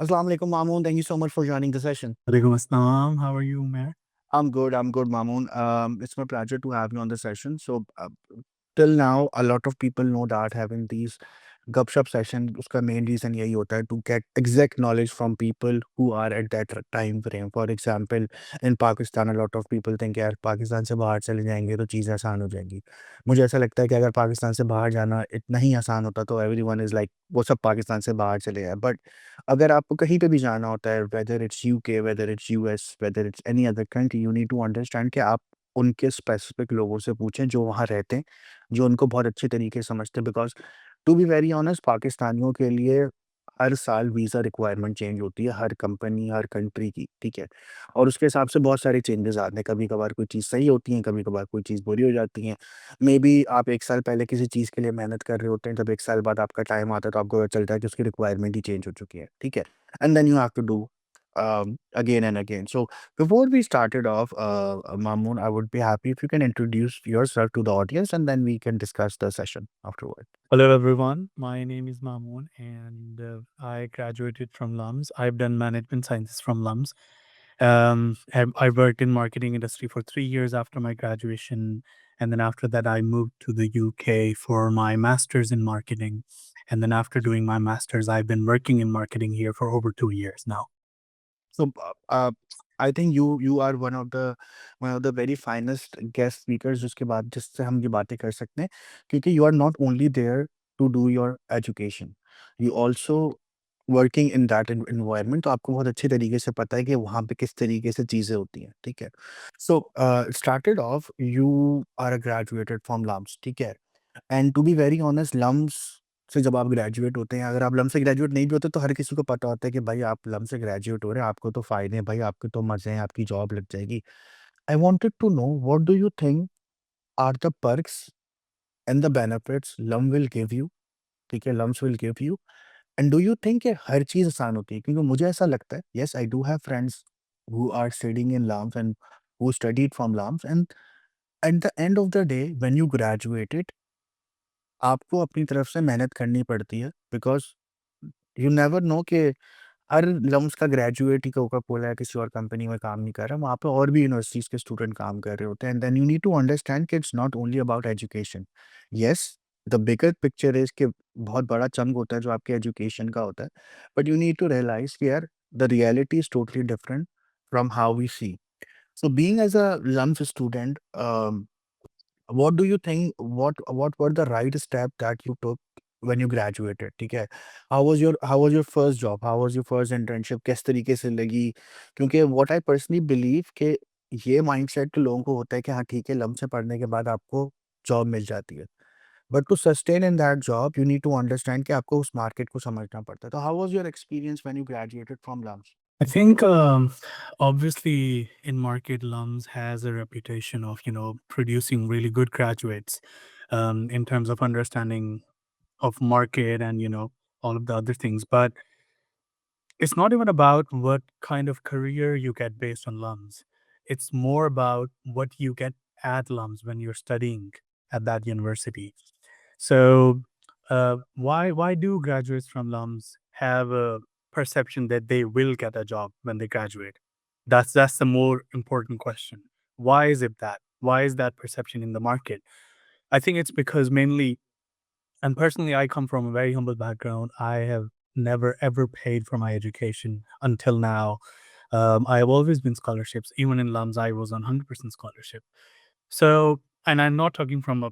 Assalamu alaikum, Mamoon. Thank you so much for joining the session. Alaikum assalam. How are you, Mayor? I'm good, Mamoon. It's my pleasure to have you on the session. Till now, a lot of people know that having these Gupshup session, uska main reason yahi hota hai to get exact knowledge from people who are at that time frame. For example, in Pakistan, a lot of people think यार पाकिस्तान से बाहर चले जाएंगे तो चीज़ें आसान हो जाएंगी। मुझे ऐसा लगता है कि अगर पाकिस्तान से बाहर जाना इतना ही आसान होता तो एवरीवन इज़ लाइक वो सब पाकिस्तान से बाहर चले जाएँ। बट अगर आपको कहीं पे भी जाना होता है, whether it's UK, whether it's US, whether it's any other country, you need to understand कि आप उनके स्पेसिफिक लोगों से पूछें जो वहाँ रहते हैं, जो उनको बहुत अच्छे तरीके से समझते हैं। Because to be very honest, पाकिस्तानियों के लिए हर साल वीज़ा रिक्वायरमेंट चेंज होती है, हर कंपनी, हर कंट्री की, ठीक है? और उसके हिसाब से बहुत सारे चेंजेज़ आते हैं, कभी-कभार कोई चीज़ सही होती है, कभी-कभार कोई चीज़ बुरी हो जाती है। मेबी आप 1 साल पहले किसी चीज़ के लिए मेहनत कर रहे होते हैं, जब 1 साल बाद आपका टाइम आता है, तो आपको पता चलता है कि उसकी रिक्वायरमेंट ही चेंज हो चुकी है, ठीक है? And then you have to do again and again. So before we started off, Mamoon, I would be happy if you can introduce yourself to the audience, and then we can discuss the session afterward. Hello, everyone. My name is Mamoon, and I graduated from LUMS. I've done management sciences from LUMS. I worked in marketing industry for 3 years after my graduation, and then after that, I moved to the UK for my master's in marketing. And then after doing my master's, I've been working in marketing here for over 2 years now. So, I think you are one of the very finest guest speakers जिसके बाद जिससे हम ये बातें कर सकते हैं, क्योंकि you are not only there to do your education, you also working in that environment, तो आपको बहुत अच्छे तरीके से पता है कि वहाँ पे किस तरीके से चीज़ें होती हैं, ठीक है? So started off you are graduated from LUMS, ठीक है? And to be very honest, LUMS से जब आप ग्रेजुएट होते हैं, अगर आप लम्स से ग्रेजुएट नहीं भी होते तो हर किसी को पता होता है कि भाई आप लम्स से ग्रेजुएट हो रहे हैं, आपको तो फ़ायदे हैं भाई, आपके तो मज़े हैं, आपकी जॉब लग जाएगी। I wanted to know what do you think are the perks and the benefits LUMS will give you, ठीक है? LUMS will give you, and do you think कि हर चीज़ आसान होती है? क्योंकि मुझे ऐसा लगता है, yes I do have friends who are studying in LUMS and who studied from LUMS, and at the end of the day when you graduated, आपको अपनी तरफ से मेहनत करनी पड़ती है, बिकॉज़ यू नेवर नो कि हर लम्स का ग्रेजुएट ही कोका कोला या किसी और कंपनी में काम नहीं कर रहा, वहाँ पे और भी यूनिवर्सिटीज़ के स्टूडेंट काम कर रहे होते हैं, and then you need to understand कि it's not only about education. Yes, the bigger picture is कि बहुत बड़ा चंक होता है जो आपके एजुकेशन का होता है, but you need to realise कि यार the reality is totally different from how we see. So being as a LUMS student, what do you think, what were the right step that you took when you graduated, ठीक है? How was your first job? How was your first internship? किस तरीके से लगी? क्योंकि what I personally believe कि ये mindset लोगों को होता है कि हाँ ठीक है, लम्ब से पढ़ने के बाद आपको जॉब मिल जाती है। But to sustain in that job you need to understand कि आपको उस मार्केट को समझना पड़ता है। तो how was your experience when you graduated from LUMS? I think obviously in market LUMS has a reputation of producing really good graduates in terms of understanding of market and all of the other things. But it's not even about what kind of career you get based on LUMS. It's more about what you get at LUMS when you're studying at that university. So why do graduates from LUMS have a perception that they will get a job when they graduate? That's the more important question. Why is it that? Why is that perception in the market? I think it's because mainly, and personally, I come from a very humble background. I have never ever paid for my education until now. I have always been scholarships. Even in LUMS, I was on 100% scholarship. So, and I'm not talking from a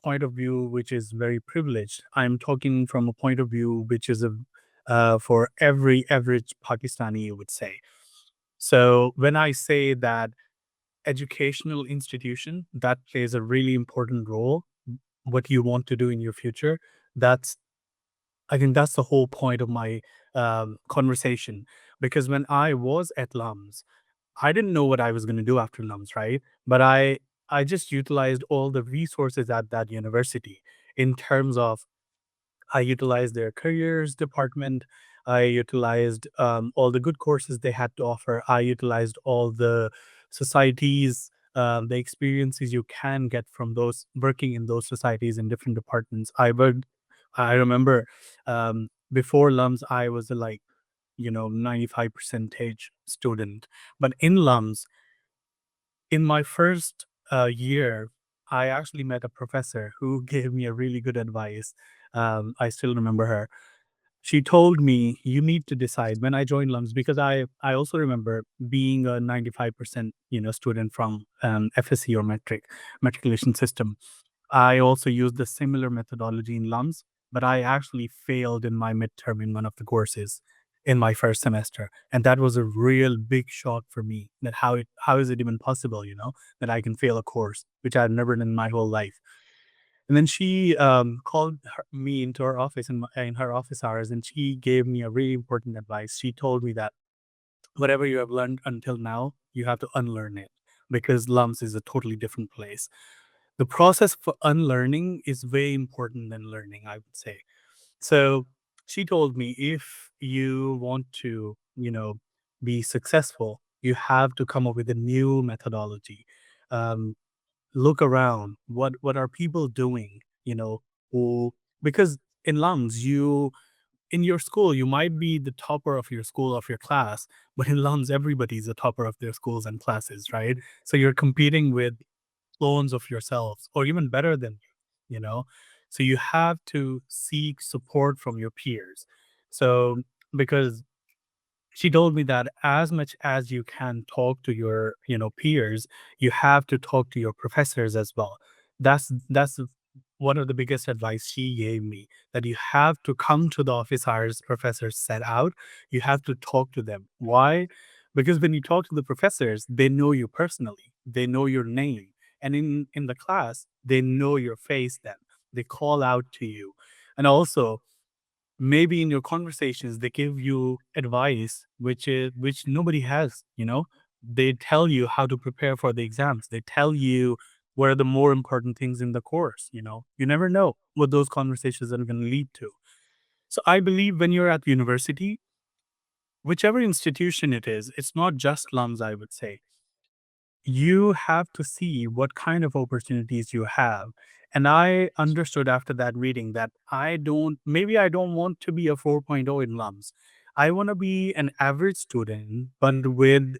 point of view which is very privileged. I'm talking from a point of view which is for every average Pakistani, you would say. So when I say that educational institution that plays a really important role, what you want to do in your future, that's I think that's the whole point of my conversation. Because when I was at LUMS, I didn't know what I was going to do after LUMS, right? But I just utilized all the resources at that university in terms of I utilized their careers department. I utilized all the good courses they had to offer. I utilized all the societies, the experiences you can get from those working in those societies in different departments. I remember before LUMS, I was like 95 percentage student. But in LUMS, in my first year, I actually met a professor who gave me a really good advice. I still remember her. She told me you need to decide when I joined LUMS, because I also remember being a 95% student from FSC, or matriculation system. I also used the similar methodology in LUMS, but I actually failed in my midterm in one of the courses in my first semester. And that was a real big shock for me, that how is it even possible, that I can fail a course, which I've never done in my whole life. And then she called me into her office in her office hours, and she gave me a really important advice. She told me that whatever you have learned until now, you have to unlearn it, because LUMS is a totally different place. The process for unlearning is way important than learning, I would say. So she told me, if you want to, be successful, you have to come up with a new methodology. Um, Look around. What are people doing? Who, because in LUMS, in your school, you might be the topper of your school, of your class, but in LUMS, everybody's a topper of their schools and classes, right? So you're competing with clones of yourselves, or even better than you, you know? So you have to seek support from your peers. So, because she told me that as much as you can talk to your peers, you have to talk to your professors as well. That's one of the biggest advice she gave me, that you have to come to the office hours professors set out. You have to talk to them. Why? Because when you talk to the professors, they know you personally, they know your name, and in the class they know your face. Then they call out to you. And also, maybe in your conversations they give you advice which nobody has. They tell you how to prepare for the exams, they tell you what are the more important things in the course. You never know what those conversations are going to lead to. So I believe when you're at university, whichever institution it is, it's not just LUMS, I would say, you have to see what kind of opportunities you have. And I understood after that reading that maybe I don't want to be a 4.0 in LUMS. I want to be an average student, but with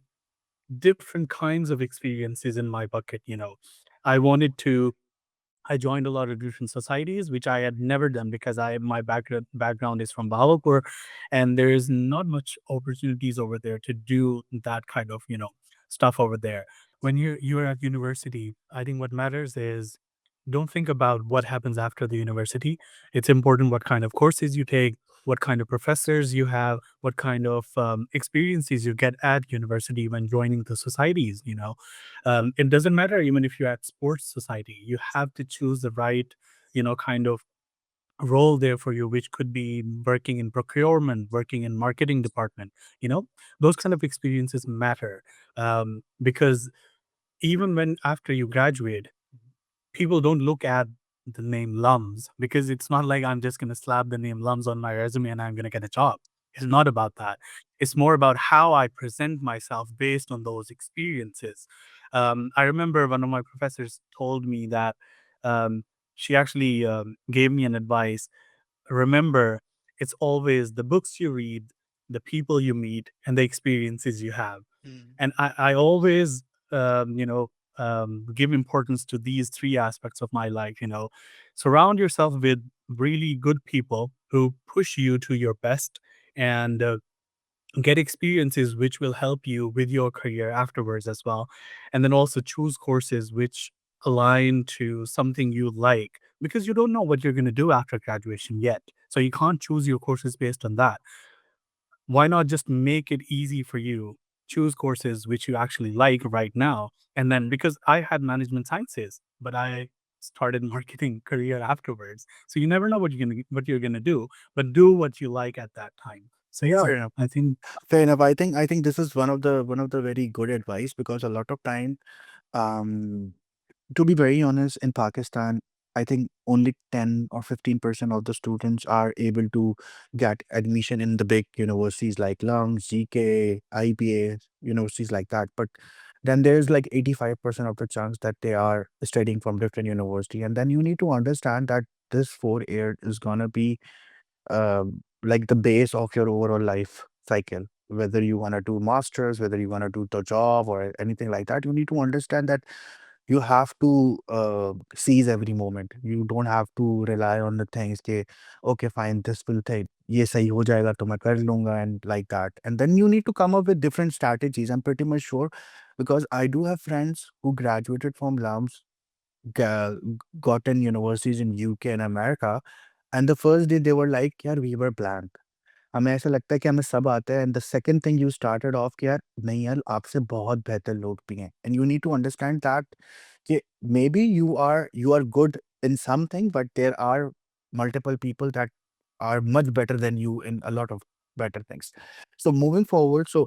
different kinds of experiences in my bucket. I wanted to I joined a lot of different societies, which I had never done, because my background is from Bahawalpur, and there is not much opportunities over there to do that kind of stuff over there. When you're at university, I think what matters is, don't think about what happens after the university. It's important what kind of courses you take, what kind of professors you have, what kind of experiences you get at university when joining the societies. It doesn't matter even if you're at sports society. You have to choose the right, kind of role there for you, which could be working in procurement, working in marketing department. You know, those kind of experiences matter, because even when after you graduate, people don't look at the name LUMS, because it's not like I'm just going to slap the name LUMS on my resume and I'm going to get a job. It's not about that. It's more about how I present myself based on those experiences. I remember one of my professors told me that, um, she actually gave me an advice. Remember, it's always the books you read, the people you meet, and the experiences you have. Mm. And I always, give importance to these three aspects of my life. Surround yourself with really good people who push you to your best, and get experiences which will help you with your career afterwards as well. And then also choose courses which align to something you like, because you don't know what you're going to do after graduation yet. So you can't choose your courses based on that. Why not just make it easy for you? Choose courses which you actually like right now. And then, because I had management sciences, but I started marketing career afterwards. So you never know what you're gonna do, but do what you like at that time. So yeah, Fair enough. I think Fair enough. I think this is one of the very good advice, because a lot of time, um to be very honest, in Pakistan, I think only 10 or 15% of the students are able to get admission in the big universities like LUMS, GK, IBA, universities like that. But then there's like 85% of the chance that they are studying from different university. And then you need to understand that this 4 year is gonna be like the base of your overall life. cycle. Whether you want to do masters, whether you want to do the job or anything like that, you need to understand that you have to seize every moment. You don't have to rely on the things. Ke, okay, fine, this will take. ये सही हो जाएगा तो मैं कर लूंगा and like that. And then you need to come up with different strategies. I'm pretty much sure because I do have friends who graduated from LUMS, ga- gotten universities in UK and America, and the first day they were like, "यार, we were blank." हमें ऐसा लगता है कि हमें सब आता है and the second thing you started off कि यार नहीं यार आपसे बहुत बेहतर लोग भी हैं and you need to understand that कि maybe you are good in something but there are multiple people that are much better than you in a lot of better things. So moving forward, so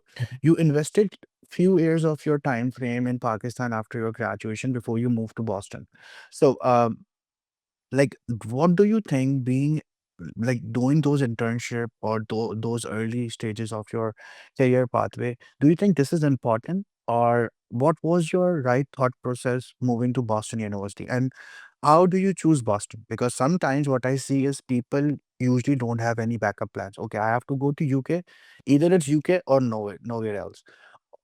you invested few years of your time frame in Pakistan after your graduation before you moved to Boston. So like, what do you think being like doing those internship or those early stages of your career pathway, do you think this is important? Or what was your right thought process moving to Boston University? And how do you choose Boston? Because sometimes what I see is people usually don't have any backup plans. Okay, I have to go to UK. Either it's UK or nowhere else.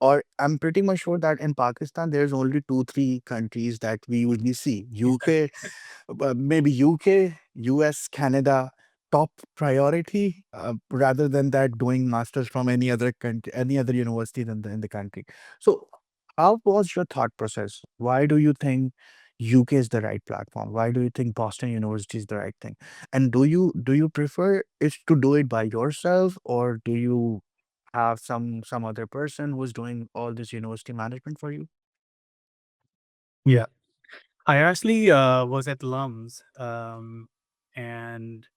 Or I'm pretty much sure that in Pakistan, there's only two, three countries that we usually see. UK, maybe UK, US, Canada, top priority, rather than that doing masters from any other country, any other university in the country. So, how was your thought process? Why do you think UK is the right platform? Why do you think Boston University is the right thing? And do you prefer it to do it by yourself, or do you have some other person who's doing all this university management for you? Yeah. I actually was at LUMS, and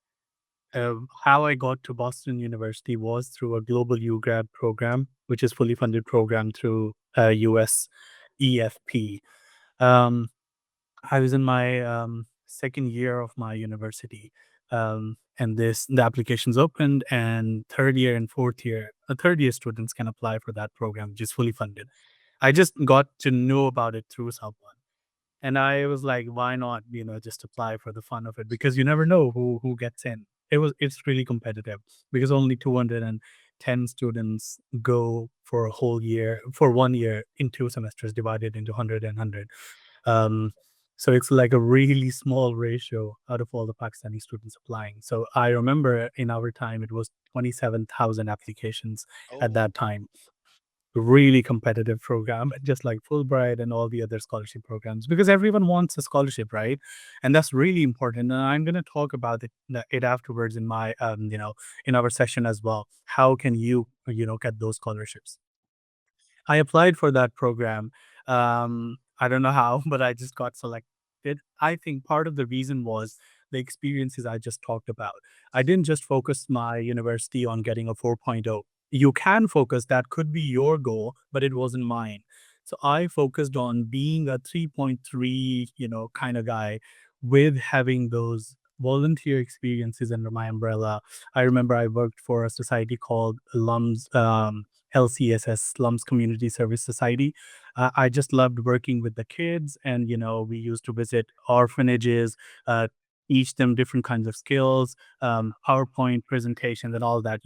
how I got to Boston University was through a global U grad program, which is fully funded program through US EFP. Um, I was in my second year of my university, and this the applications opened, and third year and fourth year, third year students can apply for that program, which is fully funded. I just got to know about it through someone. And I was like, why not, just apply for the fun of it? Because you never know who gets in. It's really competitive because only 210 students go for a whole year, for 1 year in 2 semesters divided into 100 and 100. Um, so it's like a really small ratio out of all the Pakistani students applying. So I remember in our time, it was 27,000 applications at Oh, that time. Really competitive program, just like Fulbright and all the other scholarship programs, because everyone wants a scholarship, right? And that's really important. And I'm going to talk about it afterwards in my, in our session as well. How can you, get those scholarships? I applied for that program. I don't know how, but I just got selected. I think part of the reason was the experiences I just talked about. I didn't just focus my university on getting a 4.0. You can focus, that could be your goal, but it wasn't mine. So I focused on being a 3.3, kind of guy with having those volunteer experiences under my umbrella. I remember I worked for a society called LUMS, LCSS, Slums Community Service Society. I just loved working with the kids, and we used to visit orphanages, uh, teach them different kinds of skills, PowerPoint presentations, and all that.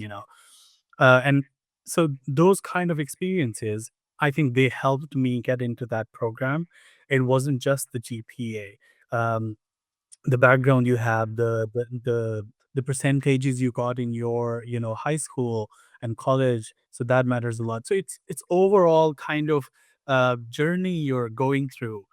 And so those kind of experiences, I think they helped me get into that program. It wasn't just the GPA. The background you have, the percentages you got in your, high school and college, so that matters a lot. So it's overall kind of journey you're going through.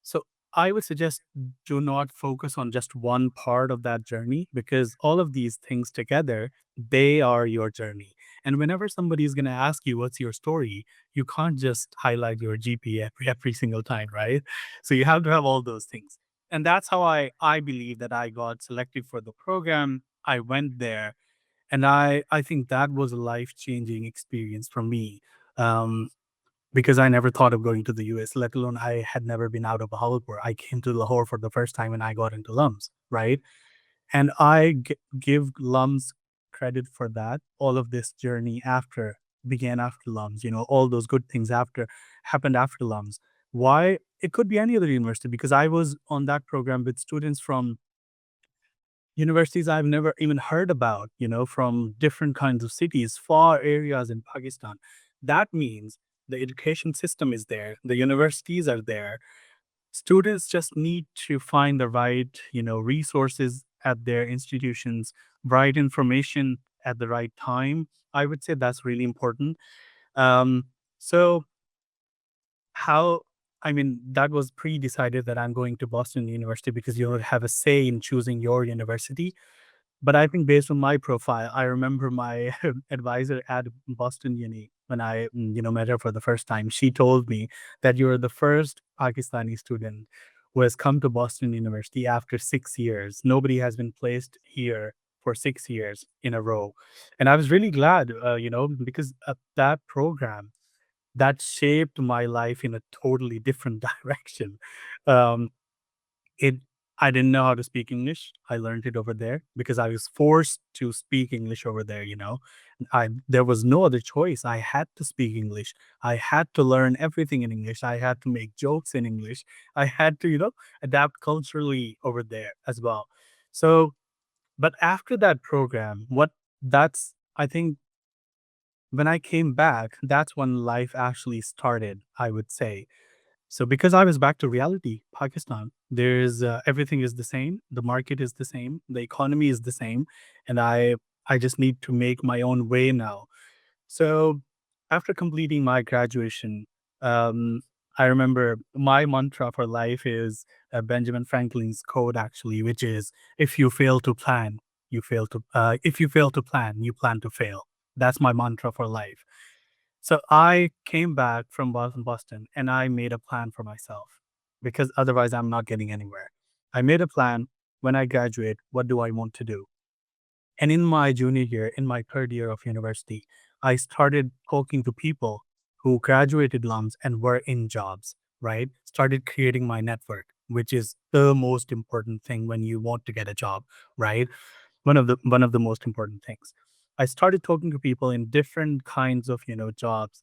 So I would suggest do not focus on just one part of that journey, because all of these things together, they are your journey. And whenever somebody is going to ask you what's your story, you can't just highlight your GPA every single time, right? So you have to have all those things. And that's how I believe that I got selected for the program. I went there, and I think that was a life-changing experience for me. Um, because I never thought of going to the US, let alone I had never been out of Bahawalpur. I came to Lahore for the first time and I got into LUMS, right? And give LUMS credit for that. All of this journey after began after LUMS, all those good things after happened after LUMS. Why? It could be any other university, because I was on that program with students from universities I've never even heard about, from different kinds of cities, far areas in Pakistan. That means the education system is there, the universities are there. Students just need to find the right, resources at their institutions, right information at the right time. I would say that's really important. Um, so how I mean, that was pre-decided that I'm going to Boston University because you don't have a say in choosing your university. But I think based on my profile, I remember my advisor at Boston Uni when I, met her for the first time. She told me that you're the first Pakistani student who has come to Boston University after 6 years. Nobody has been placed here for 6 years in a row. And I was really glad, because that program that shaped my life in a totally different direction. Um, it I didn't know how to speak English. I learned it over there because I was forced to speak English over there. There was no other choice. I had to speak English. I had to learn everything in English. I had to make jokes in English. I had to, adapt culturally over there as well. So, but after that program, that's I think when I came back, that's when life actually started, I would say. So because I was back to reality, Pakistan, there's everything is the same, the market is the same, the economy is the same, and I just need to make my own way now. So after completing my graduation, um, I remember my mantra for life is Benjamin Franklin's quote, actually, which is, "If you fail to plan, you fail to. If you fail to plan, you plan to fail." That's my mantra for life. So I came back from Boston and I made a plan for myself because otherwise I'm not getting anywhere. I made a plan when I graduate, what do I want to do? And in my junior year, in my third year of university, I started talking to people who graduated LUMS and were in jobs, right? Started creating my network, which is the most important thing when you want to get a job, right? One of the most important things. I started talking to people in different kinds of jobs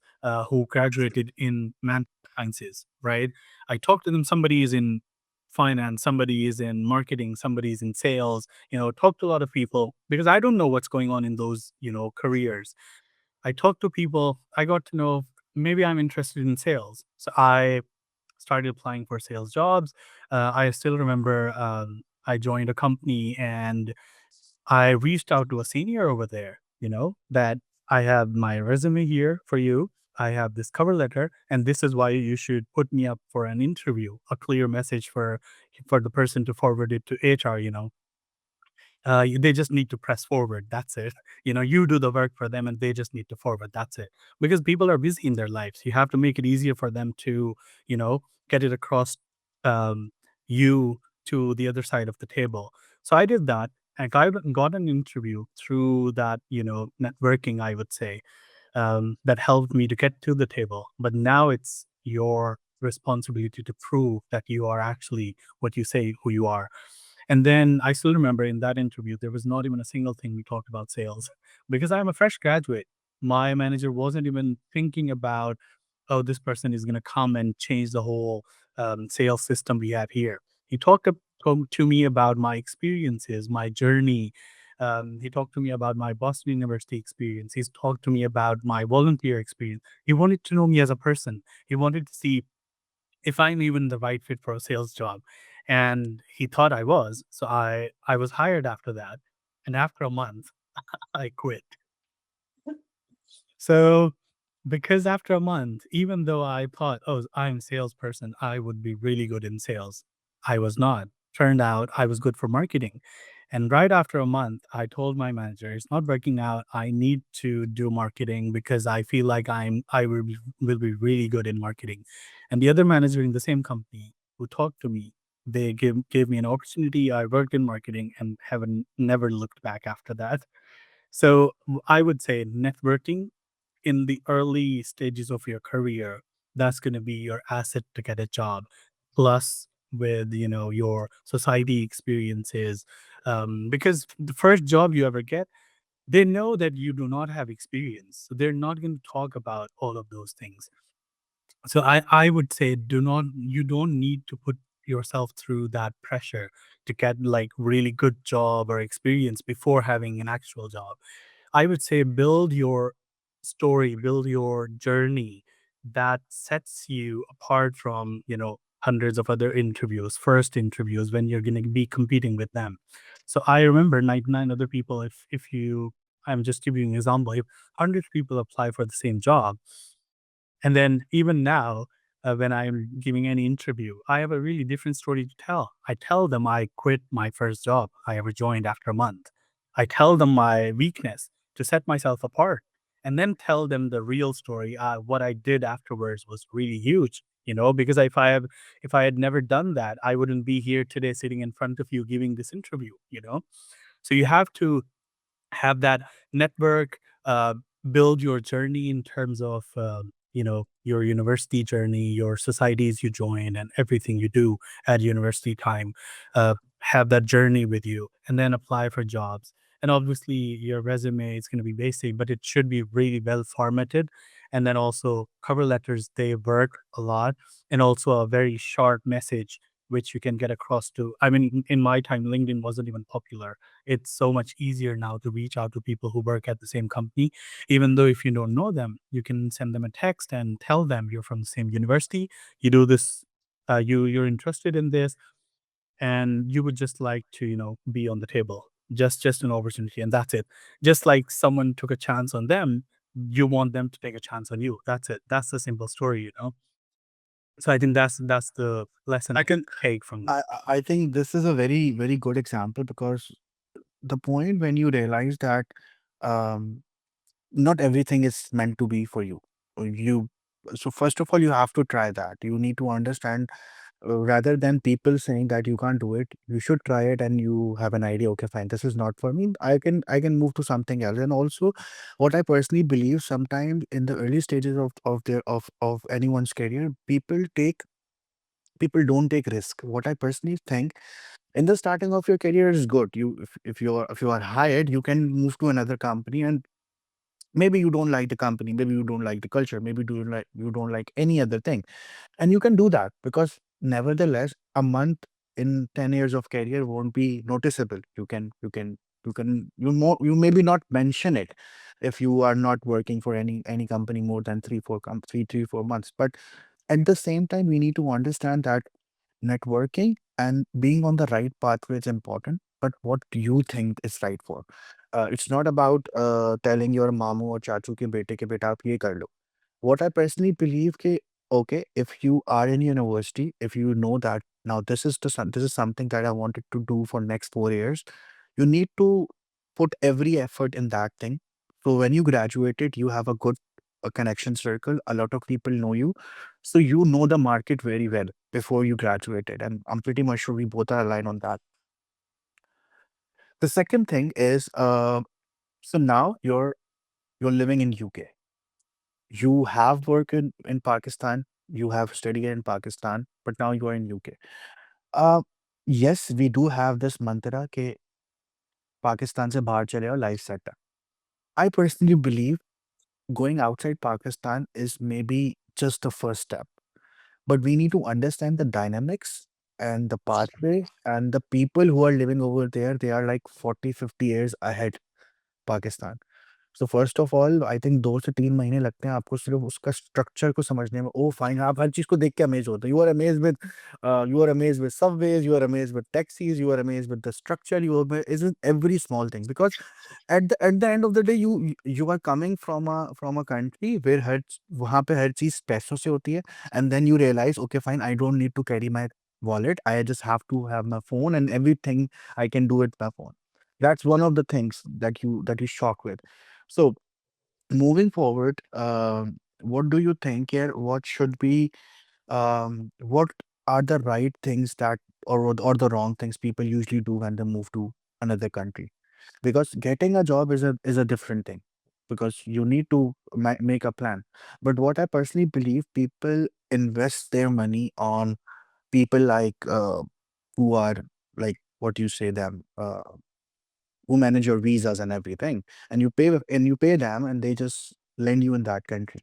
who graduated in man sciences, right? I talked to them. Somebody is in finance, somebody is in marketing, somebody is in sales. Talk to a lot of people because I don't know what's going on in those careers. I talked to people. I got to know maybe I'm interested in sales, so I started applying for sales jobs. I still remember I joined a company and I reached out to a senior over there, that I have my resume here for you. I have this cover letter, and this is why you should put me up for an interview, a clear message for the person to forward it to HR. They just need to press forward. That's it. You do the work for them and they just need to forward. That's it. Because people are busy in their lives. You have to make it easier for them to, you know, get it across um, you to the other side of the table. So I did that. I got an interview through that, networking, I would say, that helped me to get to the table. But now it's your responsibility to prove that you are actually what you say who you are. And then I still remember in that interview, there was not even a single thing we talked about sales because I'm a fresh graduate. My manager wasn't even thinking about, oh, this person is going to come and change the whole sales system we have here. He talked to me about my experiences, my journey. He talked to me about my Boston University experience. He's talked to me about my volunteer experience. He wanted to know me as a person. He wanted to see if I'm even the right fit for a sales job. And he thought I was. So I was hired after that. And after a month, I quit. So because after a month, even though I thought, oh, I'm a salesperson, I would be really good in sales. I was not. Turned out I was good for marketing. And right after a month, I told my manager, it's not working out. I need to do marketing because I feel like I will be really good in marketing. And the other manager in the same company who talked to me, they gave me an opportunity. I worked in marketing and haven't never looked back after that. So I would say networking in the early stages of your career, that's going to be your asset to get a job. Plus, with your society experiences, because the first job you ever get, they know that you do not have experience, so they're not going to talk about all of those things. So I would say, do not you don't need to put yourself through that pressure to get like really good job or experience before having an actual job. I would say build your story, build your journey that sets you apart from, hundreds of other interviews, first interviews when you're going to be competing with them. So I remember 99 other people, if you, I'm just giving you an example, if 100 people apply for the same job, and then even now, when I'm giving any interview, I have a really different story to tell. I tell them I quit my first job I ever joined after a month. I tell them my weakness to set myself apart, and then tell them the real story. What I did afterwards was really huge, because if I had never done that, I wouldn't be here today sitting in front of you giving this interview. So you have to have that network, build your journey in terms of, your university journey, your societies you join, and everything you do at university time. Have that journey with you, and then apply for jobs. And obviously, your resume is going to be basic, but it should be really well formatted. And then also, cover letters, they work a lot, and also a very short message which you can get across to. I mean, in my time, LinkedIn wasn't even popular. It's so much easier now to reach out to people who work at the same company. Even though if you don't know them, you can send them a text and tell them you're from the same university, you do this, you're interested in this, and you would just like to, be on the table. Just an opportunity, and that's it. Just like someone took a chance on them, you want them to take a chance on you. That's it. That's the simple story. So I think that's the lesson I can take from that. I think this is a very, very good example because the point when you realize that um, not everything is meant to be for you. You so first of all, you have to try that. You need to understand rather than people saying that you can't do it, you should try it and you have an idea. Okay, fine, this is not for me. I can move to something else. And also, what I personally believe, sometimes in the early stages of anyone's career, people don't take risk. What I personally think in the starting of your career is good. If you are hired, you can move to another company and maybe you don't like the company, maybe you don't like the culture, maybe you don't like any other thing, and you can do that because nevertheless a month in 10 years of career won't be noticeable. You maybe not mention it if you are not working for any company more than 3 4 months. But at the same time, we need to understand that networking and being on the right pathway is important, but what do you think is right for? It's not about telling your mamu or chachu ke bete ke beta aap ye kar lo. What I personally believe ke, okay, if you are in university, if you know that now this is something that I wanted to do for next 4 years, you need to put every effort in that thing. So when you graduated, you have a good connection circle. A lot of people know you, so you know the market very well before you graduated, and I'm pretty much sure we both are aligned on that. The second thing is, so now you're living in UK. You have worked in Pakistan, you have studied in Pakistan, but now you are in UK. Uh, yes, we do have this mantra ke Pakistan se bahar chale aao, life set hai. I personally believe going outside Pakistan is maybe just the first step, but we need to understand the dynamics and the pathway and the people who are living over there. They are like 40, 50 years ahead Pakistan. So first of all I think 2 से 3 महीने लगते हैं आपको सिर्फ़ उसका structure को समझने में। ओह फाइन, आप हर चीज़ को देख के अमेज़ होते हो। You are amazed with subways, you are amazed with taxis, you are amazed with the structure, you are amazed with every small thing because at the end of the day you are coming from a country where वहाँ पे हर चीज़ पैसों से होती है, and then you realise okay fine, I don't need to carry my wallet, I just have to have my phone and everything I can do it my phone. That's one of the things that you shock with. So moving forward, what do you think here? What should be, what are the right things that, or the wrong things people usually do when they move to another country? Because getting a job is a different thing, because you need to make a plan. But what I personally believe, people invest their money on people like who are like, what you say them, who manage your visas and everything, and you pay them and they just lend you in that country,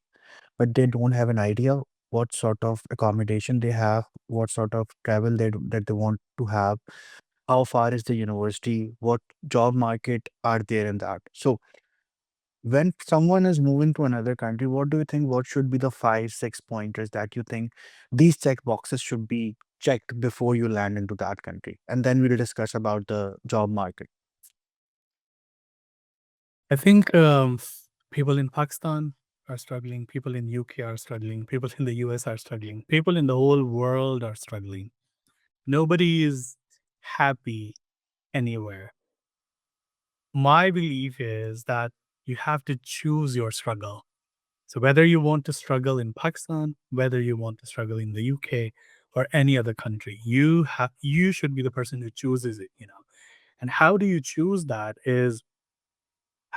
but they don't have an idea what sort of accommodation they have, what sort of travel that they want to have, how far is the university, what job market are there in that. So when someone is moving to another country, what do you think? What should be the five, six pointers that you think these check boxes should be checked before you land into that country? And then we'll discuss about the job market. I think people in Pakistan are struggling, people in UK are struggling, people in the US are struggling, people in the whole world are struggling. Nobody is happy anywhere. My belief is that you have to choose your struggle. So whether you want to struggle in Pakistan, whether you want to struggle in the UK or any other country, you should be the person who chooses it, you know. And how do you choose that is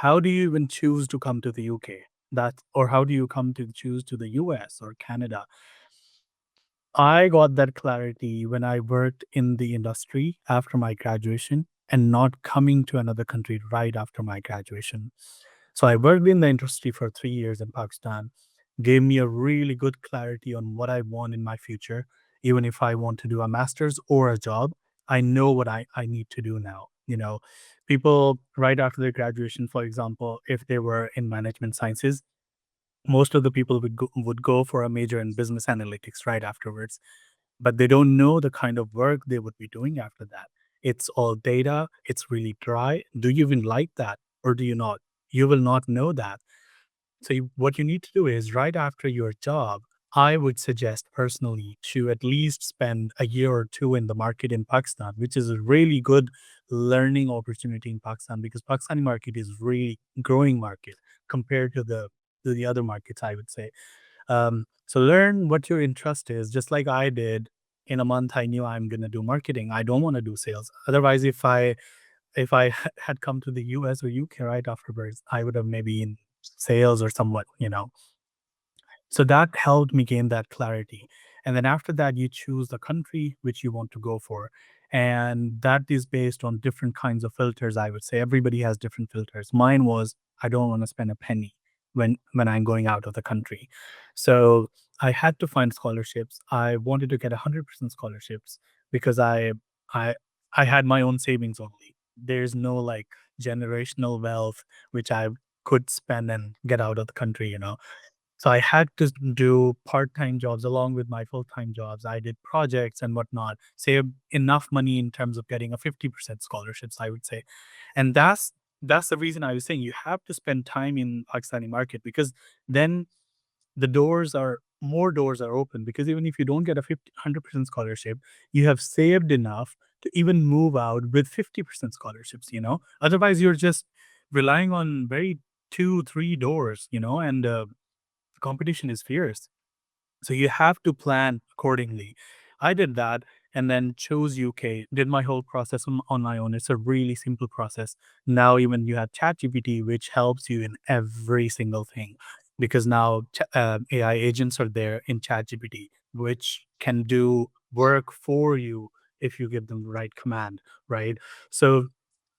how do you even choose to come to the UK? That or how do you come to choose to the US or Canada? I got that clarity when I worked in the industry after my graduation and not coming to another country right after my graduation. So I worked in the industry for 3 years in Pakistan, gave me a really good clarity on what I want in my future. Even if I want to do a master's or a job, I know what I need to do now. You know, people right after their graduation, for example, if they were in management sciences, most of the people would go for a major in business analytics right afterwards, but they don't know the kind of work they would be doing after that. It's all data, it's really dry. Do you even like that or do you not? You will not know that. So, what you need to do is right after your job, I would suggest personally to at least spend a year or two in the market in Pakistan, which is a really good learning opportunity in Pakistan because Pakistani market is really growing market compared to the other markets, I would say. So learn what your interest is, just like I did. In a month, I knew I'm gonna do marketing. I don't want to do sales. Otherwise, if I had come to the US or UK right afterwards, I would have maybe in sales or somewhat, you know. So that helped me gain that clarity. And then after that, you choose the country which you want to go for. And that is based on different kinds of filters, I would say. Everybody has different filters. Mine was I don't want to spend a penny when I'm going out of the country. So I had to find scholarships. I wanted to get 100% scholarships because I I had my own savings only. There's no like generational wealth which I could spend and get out of the country, you know. So I had to do part-time jobs along with my full-time jobs. I did projects and whatnot, save enough money in terms of getting a 50% scholarships, I would say. And that's the reason I was saying you have to spend time in Pakistani market because then the doors are more doors are open because even if you don't get a 100% scholarship, you have saved enough to even move out with 50% scholarships, you know. Otherwise, you're just relying on very two, three doors, you know, and the competition is fierce. So you have to plan accordingly. I did that and then chose UK, did my whole process on my own. It's a really simple process. Now, even you have ChatGPT, which helps you in every single thing because now AI agents are there in ChatGPT, which can do work for you if you give them the right command, right? So,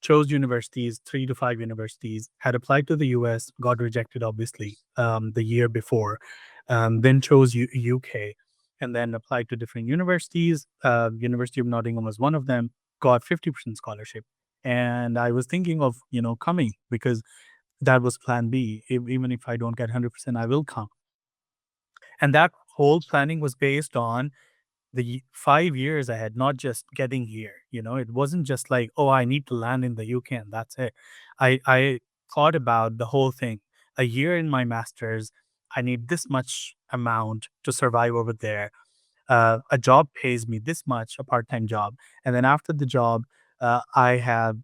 chose universities, 3 to 5 universities, had applied to the US, got rejected, obviously, the year before, then chose UK, and then applied to different universities. University of Nottingham was one of them. Got 50% scholarship, and I was thinking of coming because that was Plan B. Even if I don't get 100%, I will come. And that whole planning was based on the 5 years ahead, not just getting here. It wasn't just like, oh, I need to land in the UK and that's it. I thought about the whole thing. A year in my master's, I need this much amount to survive over there. A job pays me this much, a part-time job, and then after the job, I have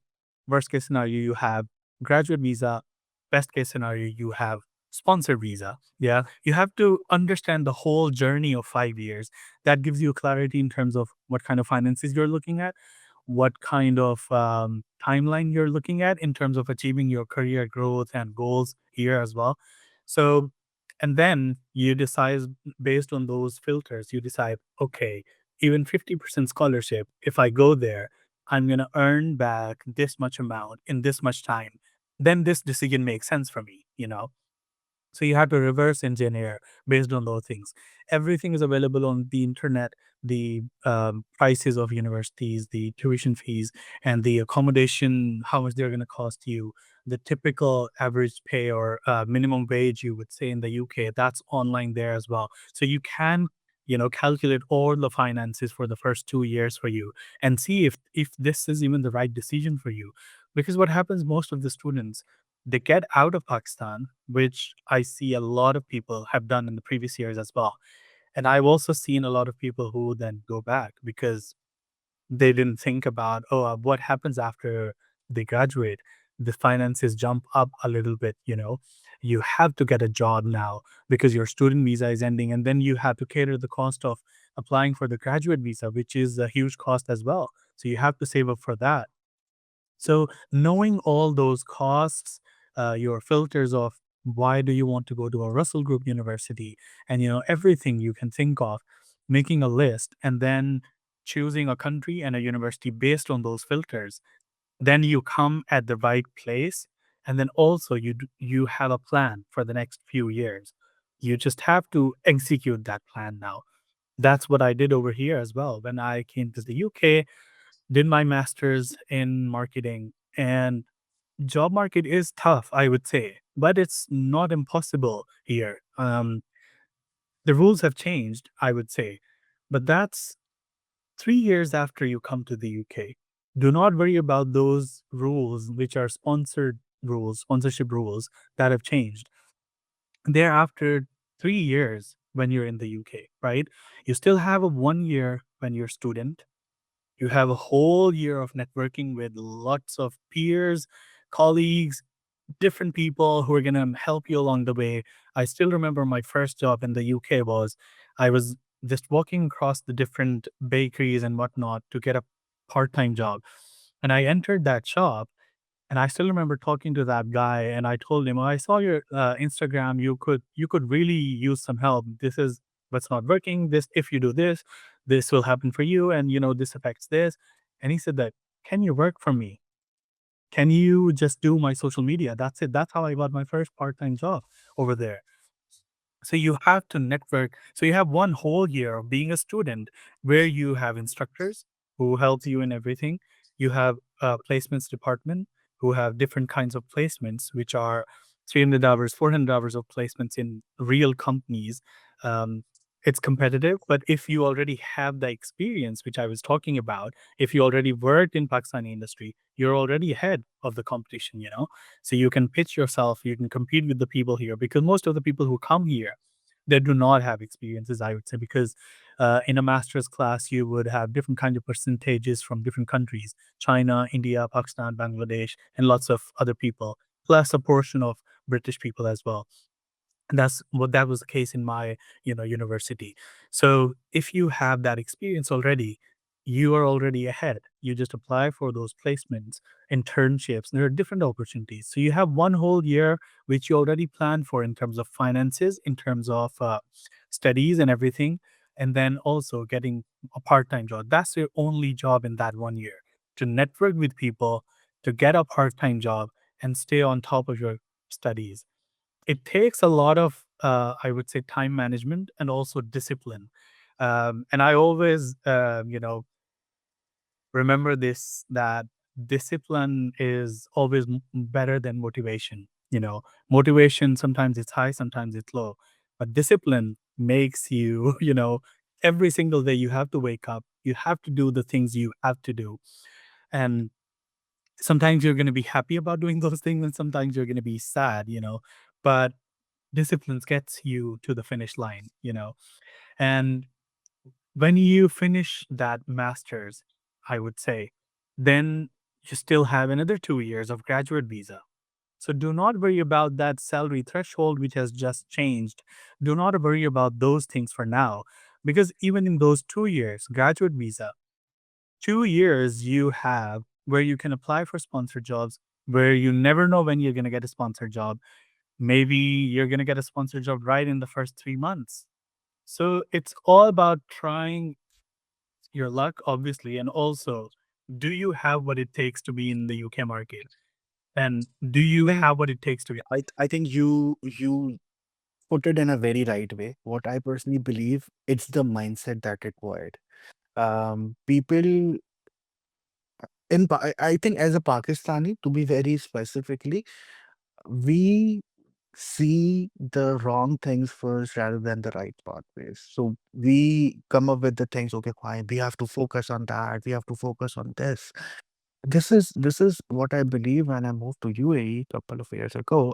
worst case scenario, you have graduate visa. Best case scenario, you have sponsor visa. Yeah, you have to understand the whole journey of 5 years. That gives you clarity in terms of what kind of finances you're looking at, what kind of timeline you're looking at in terms of achieving your career growth and goals here as well. So, and then you decide based on those filters, you decide, okay, even 50% scholarship, if I go there, I'm going to earn back this much amount in this much time. Then this decision makes sense for me. So you have to reverse engineer based on those things. Everything is available on the internet. The prices of universities, the tuition fees, and the accommodation, how much they're going to cost you, the typical average pay or minimum wage you would say in the UK, that's online there as well. So you can, calculate all the finances for the first 2 years for you and see if this is even the right decision for you. Because what happens, most of the students, they get out of Pakistan, which I see a lot of people have done in the previous years as well. And I've also seen a lot of people who then go back because they didn't think about, oh, what happens after they graduate? The finances jump up a little bit, You have to get a job now because your student visa is ending, and then you have to cater the cost of applying for the graduate visa, which is a huge cost as well. So you have to save up for that. So knowing all those costs, your filters of why do you want to go to a Russell Group university, and everything you can think of, making a list, and then choosing a country and a university based on those filters, then you come at the right place, and then also you have a plan for the next few years. You just have to execute that plan now. That's what I did over here as well. When I came to the UK, did my master's in marketing, and job market is tough, I would say, but it's not impossible here. The rules have changed, I would say, but that's 3 years after you come to the UK. Do not worry about those rules, which are sponsorship rules that have changed. They're after 3 years when you're in the UK, right? You still have a 1 year when you're a student. You have a whole year of networking with lots of peers, colleagues, different people who are going to help you along the way. I still remember my first job in the UK was I was just walking across the different bakeries and whatnot to get a part-time job. And I entered that shop, and I still remember talking to that guy, and I told him, "Oh, I saw your Instagram. You could really use some help. This is what's not working. This, if you do this, this will happen for you, and this affects this." And he said that, "Can you work for me? Can you just do my social media?" That's it. That's how I got my first part-time job over there. So you have to network. So you have one whole year of being a student where you have instructors who help you in everything. You have a placements department who have different kinds of placements, which are 300 hours, 400 hours of placements in real companies. Um, it's competitive, but if you already have the experience, which I was talking about, if you already worked in Pakistani industry, you're already ahead of the competition. So you can pitch yourself, you can compete with the people here, because most of the people who come here, they do not have experiences, I would say, because in a master's class, you would have different kinds of percentages from different countries: China, India, Pakistan, Bangladesh, and lots of other people, plus a portion of British people as well. And that was the case in my university. So if you have that experience already, you are already ahead. You just apply for those placements, internships. There are different opportunities, so you have one whole year which you already planned for in terms of finances, in terms of studies and everything. And then also getting a part-time job. That's your only job in that 1 year: to network with people, to get a part-time job, and stay on top of your studies. It takes a lot of, I would say, time management and also discipline. And I always, remember this, that discipline is always better than motivation. Motivation, sometimes it's high, sometimes it's low, but discipline makes you, every single day you have to wake up, you have to do the things you have to do. And sometimes you're going to be happy about doing those things, and sometimes you're going to be sad. But disciplines gets you to the finish line. And when you finish that master's, I would say, then you still have another 2 years of graduate visa. So do not worry about that salary threshold, which has just changed. Do not worry about those things for now, because even in those 2 years, graduate visa, 2 years you have where you can apply for sponsored jobs, where you never know when you're going to get a sponsored job. Maybe you're going to get a sponsored job right in the first 3 months. So it's all about trying your luck, obviously, and also, do you have what it takes to be in the UK market? And do I you think have what it takes to be? I think you put it in a very right way. What I personally believe, it's the mindset that required. People I think as a Pakistani, to be very specifically, we see the wrong things first rather than the right pathways. So we come up with the things, okay, fine, we have to focus on that, we have to focus on this. This is what I believe. When I moved to UAE a couple of years ago,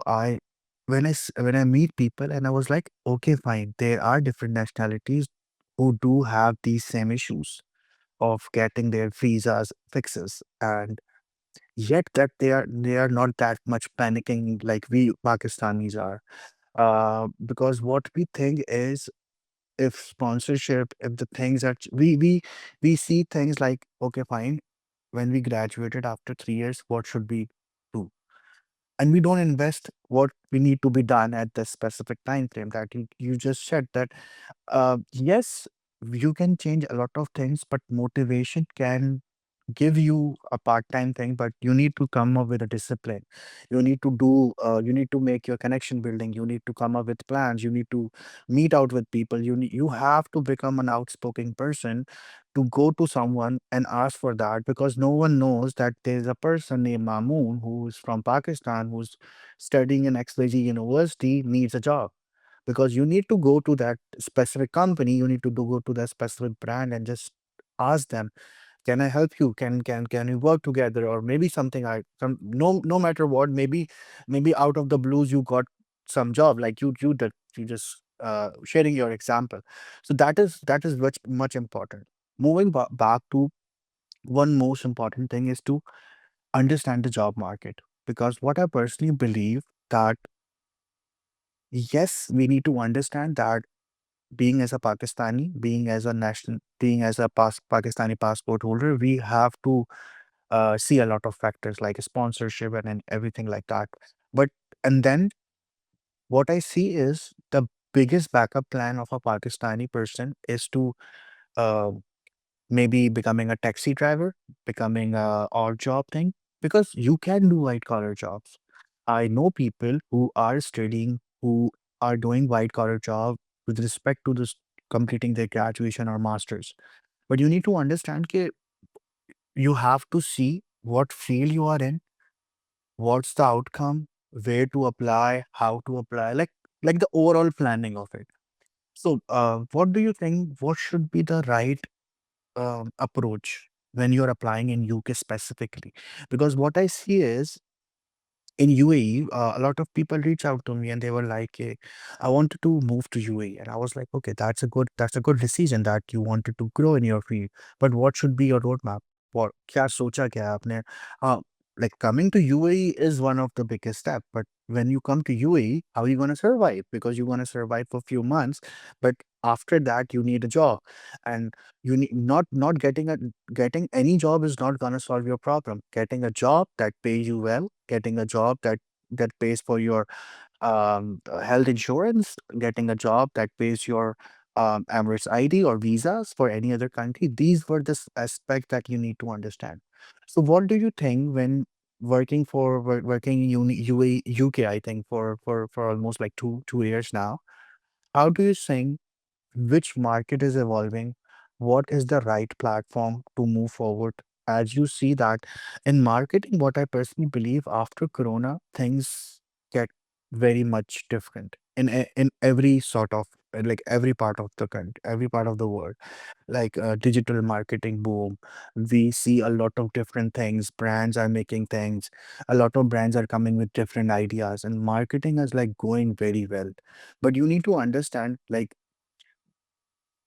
when I meet people and I was like, okay, fine, there are different nationalities who do have these same issues of getting their visas fixes, and yet that they are not that much panicking like we Pakistanis are. Because what we think is, if sponsorship, if the things are we see things like, okay, fine, when we graduated after 3 years, what should we do? And we don't invest what we need to be done at the specific time frame that you just said that. Yes, you can change a lot of things, but motivation can give you a part-time thing, but you need to come up with a discipline. You need to make your connection building. You need to come up with plans. You need to meet out with people. You have to become an outspoken person to go to someone and ask for that, because no one knows that there's a person named Mamoon who's from Pakistan, who's studying in XYZ university, needs a job. Because you need to go to that specific company, you need to go to that specific brand and just ask them, can I help you? Can we work together? Or maybe something I some no matter what, maybe out of the blues you got some job like you did. You just sharing your example. So that is much important. Moving back to one most important thing is to understand the job market. Because what I personally believe that, yes, we need to understand that being as a Pakistani, being as a Pakistani passport holder, we have to see a lot of factors like sponsorship and everything like that. But and then what I see is the biggest backup plan of a Pakistani person is to uh, maybe becoming a taxi driver, becoming a odd job thing, because you can do white collar jobs. I know people who are studying, who are doing white collar job with respect to this completing their graduation or masters. But you need to understand that you have to see what field you are in, what's the outcome, where to apply, how to apply, like the overall planning of it. So, what do you think? What should be the right approach when you're applying in UK specifically? Because what I see is in UAE, a lot of people reach out to me and they were like, "I wanted to move to UAE," and I was like, "Okay, that's a good decision that you wanted to grow in your field, but what should be your roadmap? What क्या सोचा क्या है आपने?" Uh, like coming to UAE is one of the biggest step, but when you come to UAE, how are you gonna survive? Because you're gonna survive for a few months, but after that you need a job, and you need not getting any job is not going to solve your problem. Getting a job that pays you well, getting a job that pays for your health insurance, getting a job that pays your Emirates ID or visas for any other country, these were the aspect that you need to understand. So what do you think when working in UK, I think for almost like two years now, how do you think which market is evolving, what is the right platform to move forward? As you see that in marketing, what I personally believe after Corona, things get very much different in every sort of like every part of the country, every part of the world. Like digital marketing boom, we see a lot of different things. Brands are making things. A lot of brands are coming with different ideas, and marketing is like going very well. But you need to understand like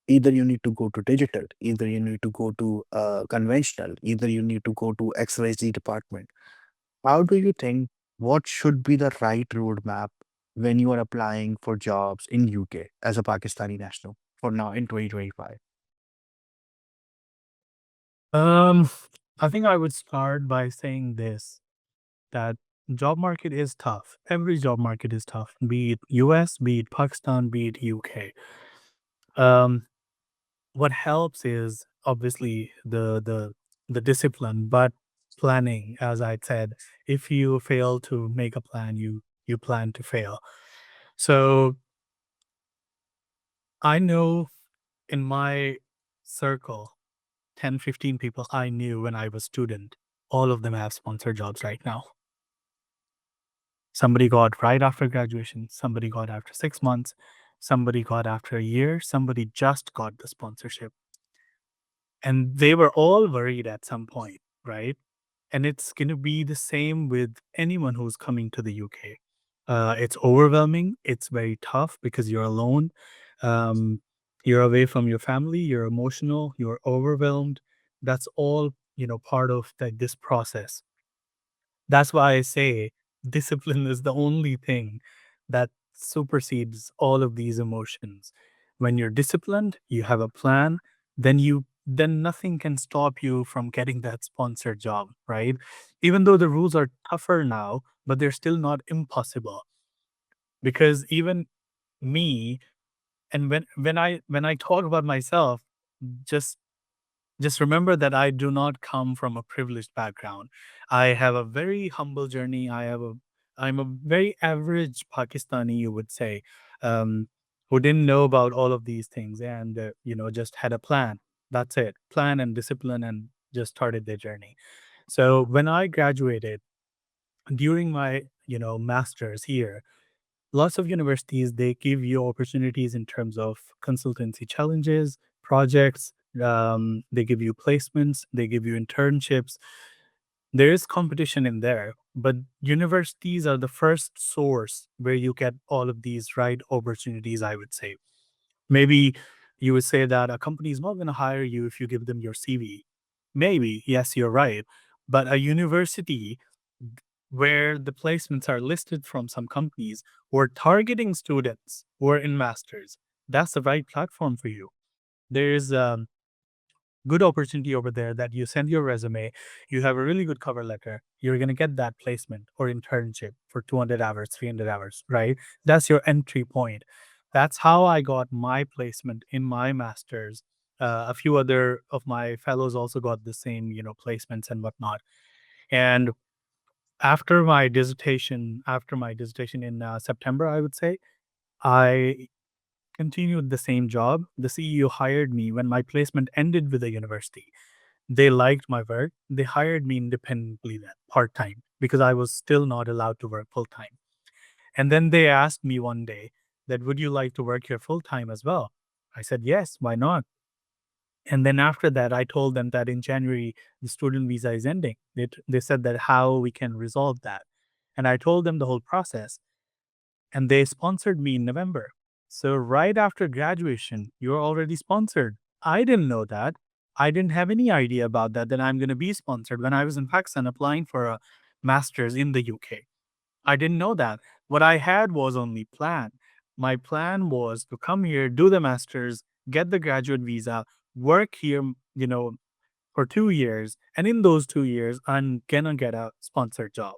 either you need to go to digital, either you need to go to conventional, either you need to go to XYZ department. How do you think what should be the right roadmap when you are applying for jobs in UK as a Pakistani national for now in 2025? Um, I think I would start by saying this, that job market is tough. Every job market is tough, be it US, be it Pakistan, be it UK. Um, what helps is obviously the discipline, but planning, as I said, if you fail to make a plan, you plan to fail. So I know in my circle, 10, 15 people I knew when I was student, all of them have sponsored jobs right now. Somebody got right after graduation, somebody got after 6 months, somebody got after a year, somebody just got the sponsorship. And they were all worried at some point, right? And it's going to be the same with anyone who's coming to the UK. It's overwhelming. It's very tough because you're alone. Um, you're away from your family. You're emotional. You're overwhelmed. That's all, part of this process. That's why I say discipline is the only thing that supersedes all of these emotions. When you're disciplined, you have a plan, then nothing can stop you from getting that sponsored job, right? Even though the rules are tougher now, but they're still not impossible. Because even me, and when I talk about myself, just just remember that I do not come from a privileged background. I have a very humble journey. I'm a very average Pakistani, you would say, um, who didn't know about all of these things and just had a plan. That's it, plan and discipline, and just started their journey. So when I graduated during my masters here, lots of universities, they give you opportunities in terms of consultancy challenges, projects, they give you placements, they give you internships. There is competition in there, but universities are the first source where you get all of these right opportunities, I would say. Maybe you would say that a company is not going to hire you if you give them your CV. Maybe, yes, you're right. But a university where the placements are listed from some companies who are targeting students who are in masters, that's the right platform for you. There's good opportunity over there that you send your resume, you have a really good cover letter, you're going to get that placement or internship for 200 hours, 300 hours, right? That's your entry point. That's how I got my placement in my master's. A few other of my fellows also got the same, placements and whatnot. And after my dissertation in September, I would say, I continued the same job. The CEO hired me when my placement ended with the university. They liked my work. They hired me independently then, part time, because I was still not allowed to work full time. And then they asked me one day that, would you like to work here full time as well? I said, yes, why not? And then after that, I told them that in January, the student visa is ending. They said that how we can resolve that. And I told them the whole process, and they sponsored me in November. So right after graduation, you're already sponsored. I didn't know that. I didn't have any idea about that I'm going to be sponsored when I was in Pakistan applying for a master's in the UK. I didn't know that. What I had was only plan. My plan was to come here, do the master's, get the graduate visa, work here, for 2 years. And in those 2 years, I'm gonna get a sponsored job.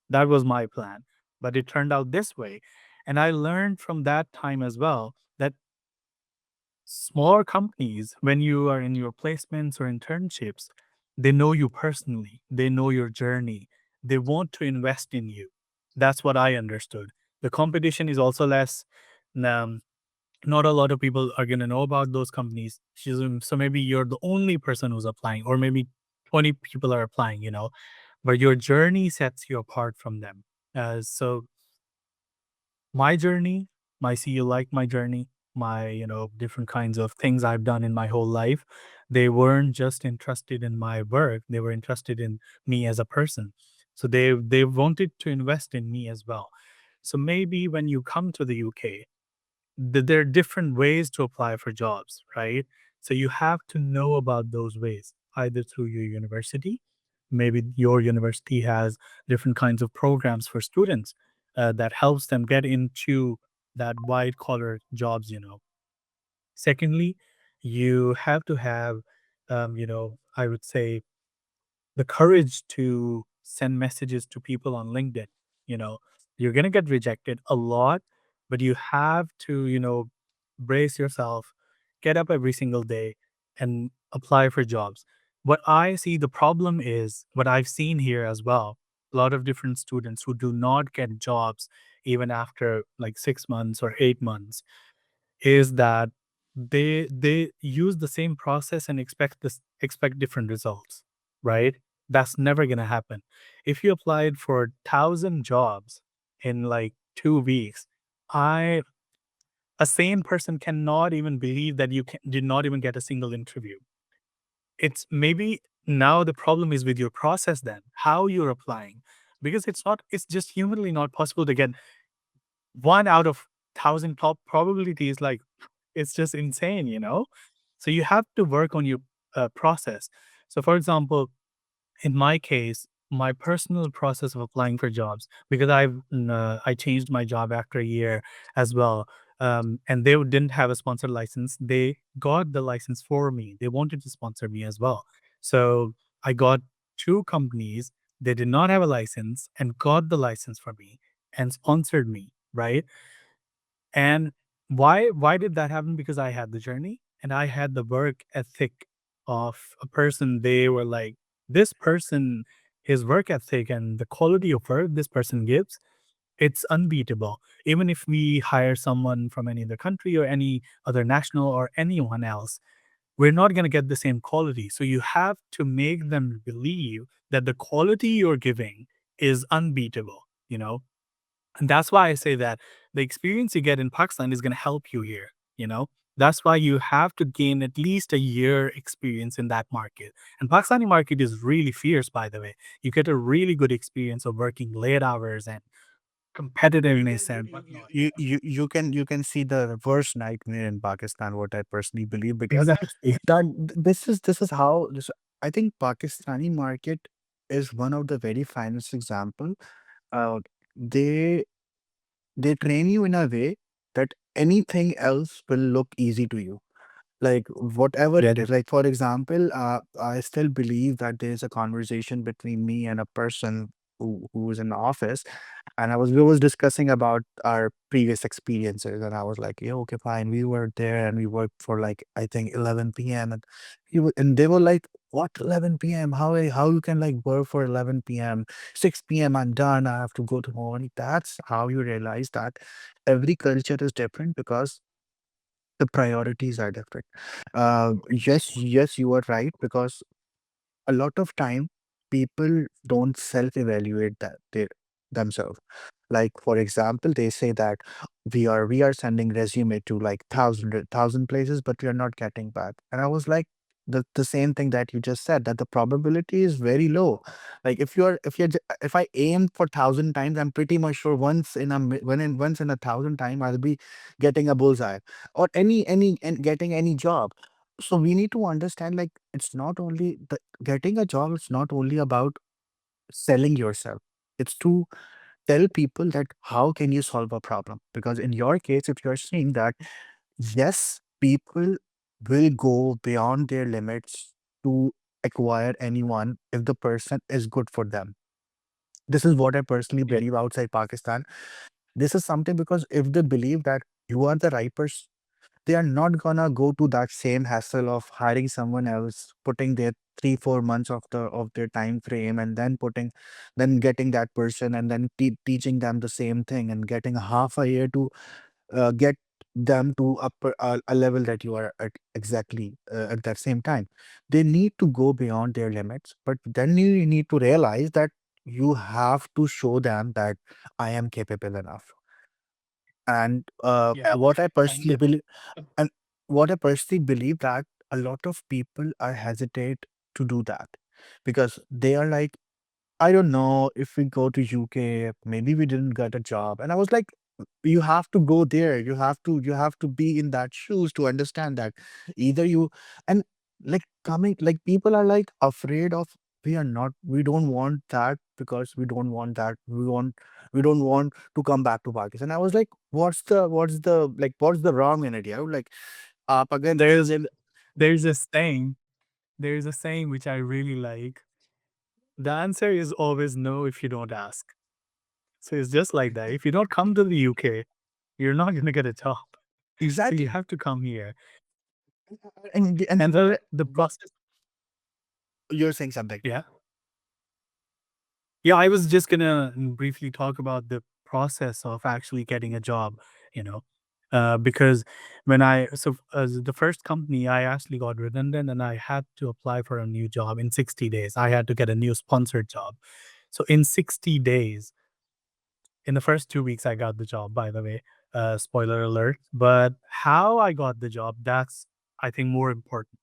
That was my plan. But it turned out this way. And I learned from that time as well that smaller companies, when you are in your placements or internships, they know you personally, they know your journey, they want to invest in you. That's what I understood. The competition is also less. Um, Not a lot of people are going to know about those companies. So maybe you're the only person who's applying, or maybe 20 people are applying, but your journey sets you apart from them. So my journey, my CEO liked my journey, my, different kinds of things I've done in my whole life. They weren't just interested in my work, they were interested in me as a person. So they wanted to invest in me as well. So maybe when you come to the UK, there are different ways to apply for jobs, right? So you have to know about those ways, either through your university. Maybe your university has different kinds of programs for students that helps them get into that white collar jobs. Secondly, you have to have, I would say, the courage to send messages to people on LinkedIn. You know, you're going to get rejected a lot, but you have to, brace yourself, get up every single day and apply for jobs. What I see the problem is what I've seen here as well. A lot of different students who do not get jobs even after like 6 months or 8 months is that they use the same process and expect different results, right? That's never gonna happen. If you applied for 1,000 jobs in like 2 weeks, I a sane person cannot even believe that did not even get a single interview. It's maybe now the problem is with your process then, how you're applying. Because it's just humanly not possible to get one out of 1,000 top probabilities. Like, it's just insane, you know? So you have to work on your process. So, for example, in my case, my personal process of applying for jobs, because I changed my job after a year as well, and they didn't have a sponsored license. They got the license for me. They wanted to sponsor me as well. So I got two companies. They did not have a license and got the license for me and sponsored me, right? And why did that happen? Because I had the journey and I had the work ethic of a person. They were like, this person, his work ethic and the quality of work this person gives, it's unbeatable. Even if we hire someone from any other country or any other national or anyone else, we're not going to get the same quality. So you have to make them believe that the quality you're giving is unbeatable, you know? And that's why I say that the experience you get in Pakistan is going to help you here, you know? That's why you have to gain at least a year experience in that market. And Pakistani market is really fierce, by the way. You get a really good experience of working late hours and competitiveness and whatnot. You can see the worst nightmare in Pakistan, what I personally believe, because Exactly. this is how this. I think Pakistani market is one of the very finest example. Uh, they they train you in a way that anything else will look easy to you, like whatever it is. Like for example, I still believe that there's a conversation between me and a person who was in the office, and we was discussing about our previous experiences, and I was like, yeah, okay, fine, we were there and we worked for like I think 11 p.m. And they were like, what 11 p.m., how you can like work for 11 p.m., 6 p.m. I'm done, I have to go to home. That's how you realize that every culture is different, because the priorities are different. Yes, you are right, because a lot of time people don't self-evaluate that they themselves. Like for example, they say that we are sending resume to like thousand places, but we are not getting back. And I was like, the same thing that you just said, that the probability is very low. Like if I aim for 1,000 times, I'm pretty much sure once in 1,000 times I'll be getting a bullseye, or any and getting any job. So we need to understand, like, it's not only the getting a job, it's not only about selling yourself. It's to tell people that how can you solve a problem. Because in your case, if you're saying that, yes, people will go beyond their limits to acquire anyone if the person is good for them. This is what I personally Yeah. believe outside Pakistan. This is something, because if they believe that you are the right person, they are not gonna go to that same hassle of hiring someone else, putting their 3 4 months of their time frame, and then getting that person, and then teaching them the same thing, and getting half a year to get them to a level that you are at exactly at that same time. They need to go beyond their limits, but then you need to realize that you have to show them that I am capable enough. And Yeah. what I And personally believe, and what I personally believe, that a lot of people are hesitate to do that, because they are like, I don't know, if we go to UK, maybe we didn't get a job. And I was like, you have to go there. You have to be in that shoes to understand that either you and like coming like people are like afraid of, we don't want that, because we don't want that. We don't want to come back to Pakistan. I was like, what's the wrong in it? Yeah, like again. there's a there's a saying, which I really like. The answer is always no if you don't ask. So it's just like that. If you don't come to the UK, you're not gonna get a job. So you Exactly. have to come here. And And the process. you're saying something. Yeah. Yeah, I was just gonna briefly talk about the process of actually getting a job, you know. Because when I so as the first company, I actually got redundant and I had to apply for a new job in 60 days. I had to get a new sponsored job. So in 60 days, in the first 2 weeks, I got the job, by the way. Spoiler alert. But how I got the job, that's, I think, more important.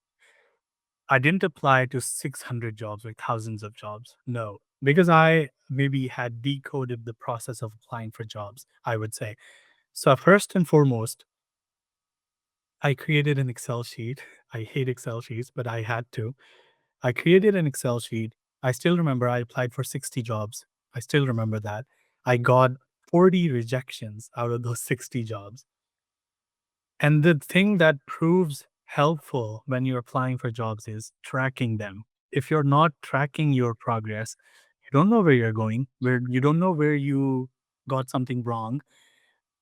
I didn't apply to 600 jobs, like thousands of jobs. No, because I maybe had decoded the process of applying for jobs, I would say. So, first and foremost, I created an Excel sheet. I hate Excel sheets, but I had to. I created an Excel sheet. I still remember I applied for 60 jobs. I still remember that. I got 40 rejections out of those 60 jobs. And the thing that proves helpful when you're applying for jobs is tracking them. If you're not tracking your progress, you don't know where you're going, where you don't know where you got something wrong.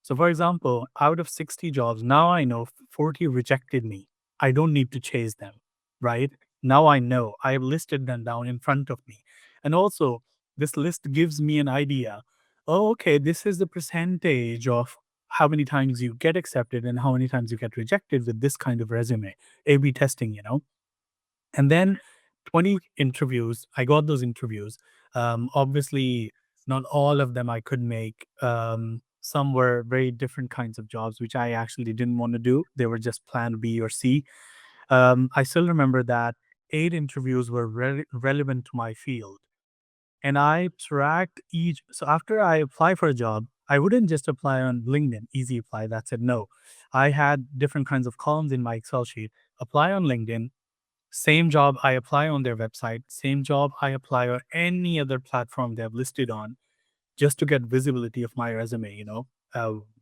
So, for example, out of 60 jobs, now I know 40 rejected me. I don't need to chase them, right? Now I know I've listed them down in front of me. And also, this list gives me an idea. Oh, okay, this is the percentage of how many times you get accepted and how many times you get rejected with this kind of resume. A B testing, and then 20 interviews. I got those interviews. Obviously, not all of them I could make. Some were very different kinds of jobs, which I actually didn't want to do. They were just plan B or C. I still remember that 8 interviews were relevant to my field. And I tracked each. So after I apply for a job, I wouldn't just apply on LinkedIn, easy apply. That's it. No, I had different kinds of columns in my Excel sheet. Apply on LinkedIn, same job I apply on their website, same job I apply on any other platform they have listed on, just to get visibility of my resume.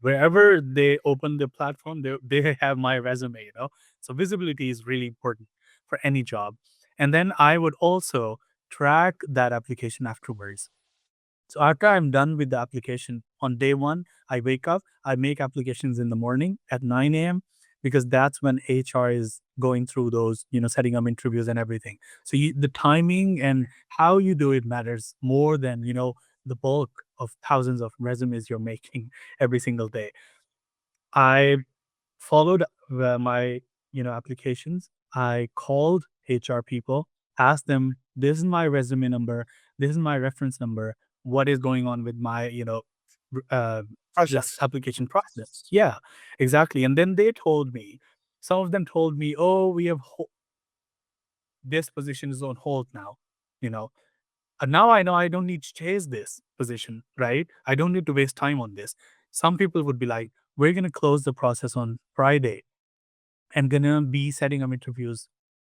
Wherever they open the platform, they have my resume. So visibility is really important for any job. And then I would also track that application afterwards. So after I'm done with the application on day one, I wake up, I make applications in the morning at 9 a.m. because that's when HR is going through those, setting up interviews and everything. So the timing and how you do it matters more than, the bulk of thousands of resumes you're making every single day. I followed my applications. I called HR people, asked them, this is my resume number, this is my reference number, what is going on with my this Process. application process. Yeah, exactly. And then they told me, some of them told me, oh, we have this position is on hold now, you know and now I know I don't need to chase this position, right? I don't need to waste time on this. Some people would be like, we're going to close the process on Friday and gonna be setting up interviews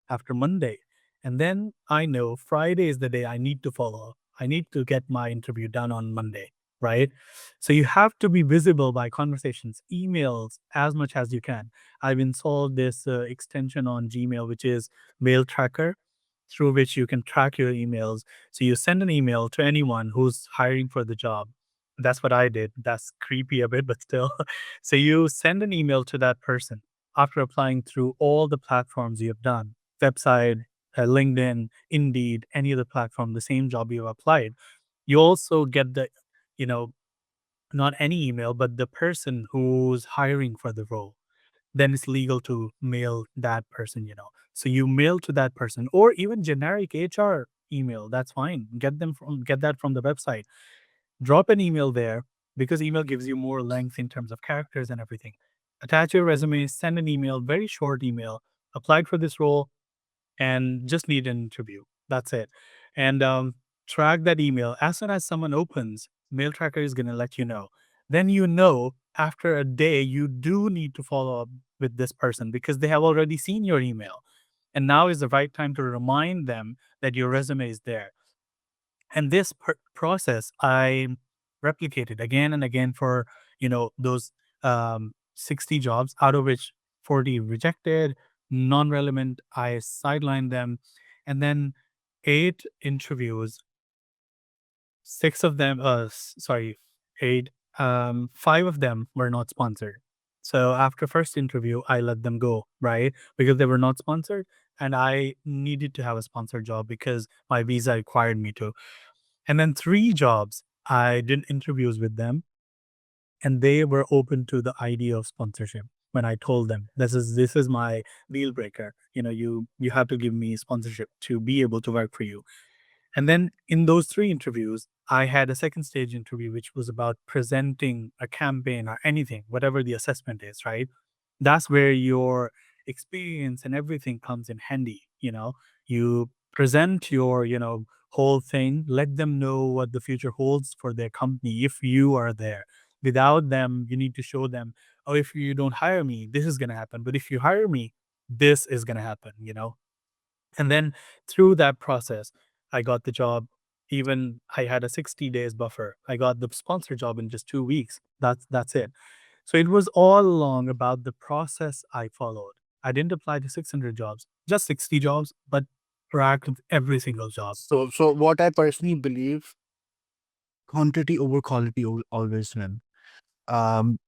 after Monday. And then I know Friday is the day I need to follow up. I need to get my interview done on Monday, right? So you have to be visible by conversations, emails as much as you can. I've installed this extension on Gmail, which is Mail Tracker, through which you can track your emails. So you send an email to anyone who's hiring for the job. That's what I did. That's creepy a bit, but still. So you send an email to that person after applying through all the platforms you have done, website, LinkedIn, Indeed, any other platform, the same job you have applied. You also get the, you know, not any email, but the person who's hiring for the role. Then it's legal to mail that person. So you mail to that person or even generic HR email. That's fine. Get that from the website. Drop an email there because email gives you more length in terms of characters and everything. Attach your resume, send an email, very short email. Applied for this role and just need an interview. That's it. And track that email. As soon as someone opens, Mail Tracker is going to let you know. Then after a day, you do need to follow up with this person because they have already seen your email. And now is the right time to remind them that your resume is there. And this process I replicated again and again for those 60 jobs, out of which 40 rejected, non-relevant. I sidelined them, and then 8 interviews. Six of them, sorry, eight. 5 of them were not sponsored. So after first interview, I let them go, right? Because they were not sponsored, and I needed to have a sponsored job because my visa required me to. And then 3 jobs, I did interviews with them. and they were open to the idea of sponsorship. When I told them this is my deal breaker, you have to give me sponsorship to be able to work for you. And then in those three interviews, I had a second stage interview, which was about presenting a campaign or anything, whatever the assessment is, right? That's where your experience and everything comes in handy. You present your, whole thing, let them know what the future holds for their company if you are there. Without them, you need to show them, oh, if you don't hire me, this is going to happen. But if you hire me, this is going to happen. And then through that process, I got the job. Even I had a 60 days buffer. I got the sponsor job in just 2 weeks. That's it. So it was all along about the process I followed. I didn't apply to 600 jobs, just 60 jobs, but cracked every single job. So what I personally believe, quantity over quality always win. Um,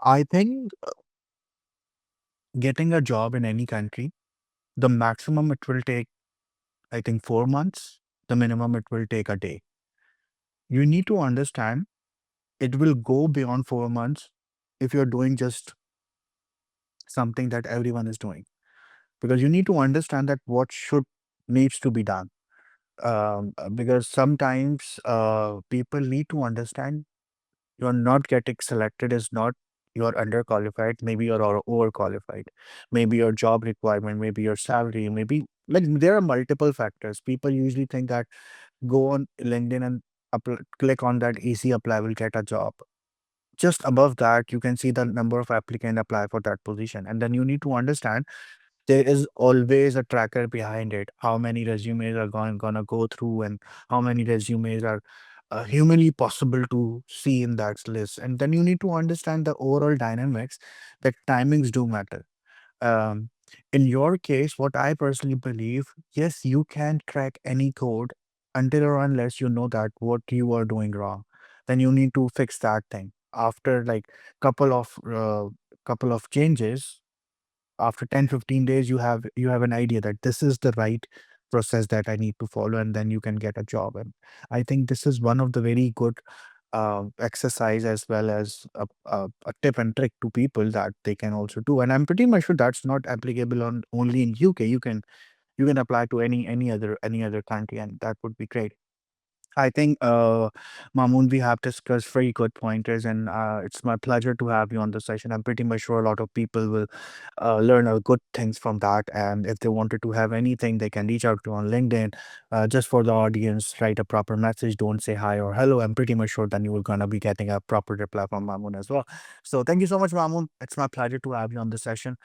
I think getting a job in any country, the maximum it will take, I think, 4 months. The minimum it will take a day. You need to understand it will go beyond 4 months if you're doing just something that everyone is doing, because you need to understand that what should needs to be done. Because sometimes people need to understand you're not getting selected is not you're underqualified, maybe you're overqualified, maybe your job requirement, maybe your salary, maybe like there are multiple factors. People usually think that go on LinkedIn and click on that easy apply will get a job. Just above that, you can see the number of applicants apply for that position, and then you need to understand there is always a tracker behind it. How many resumes are gonna go through, and how many resumes are humanly possible to see in that list. And then you need to understand the overall dynamics that timings do matter. Um, in your case, what I personally believe, yes, you can crack any code until or unless you know that what you are doing wrong. Then you need to fix that thing. After like couple of changes, after 10-15 days, you have an idea that this is the right process that I need to follow, and then you can get a job. And I think this is one of the very good exercise, as well as a tip and trick to people that they can also do. And I'm pretty much sure that's not applicable on only in UK. You can apply to any other country, and that would be great. I think, Mamoon, we have discussed very good pointers, and it's my pleasure to have you on the session. I'm pretty much sure a lot of people will learn good things from that. And if they wanted to have anything, they can reach out to on LinkedIn. Just for the audience, write a proper message. Don't say hi or hello. I'm pretty much sure then you will gonna be getting a proper reply from Mamoon as well. So thank you so much, Mamoon. It's my pleasure to have you on the session.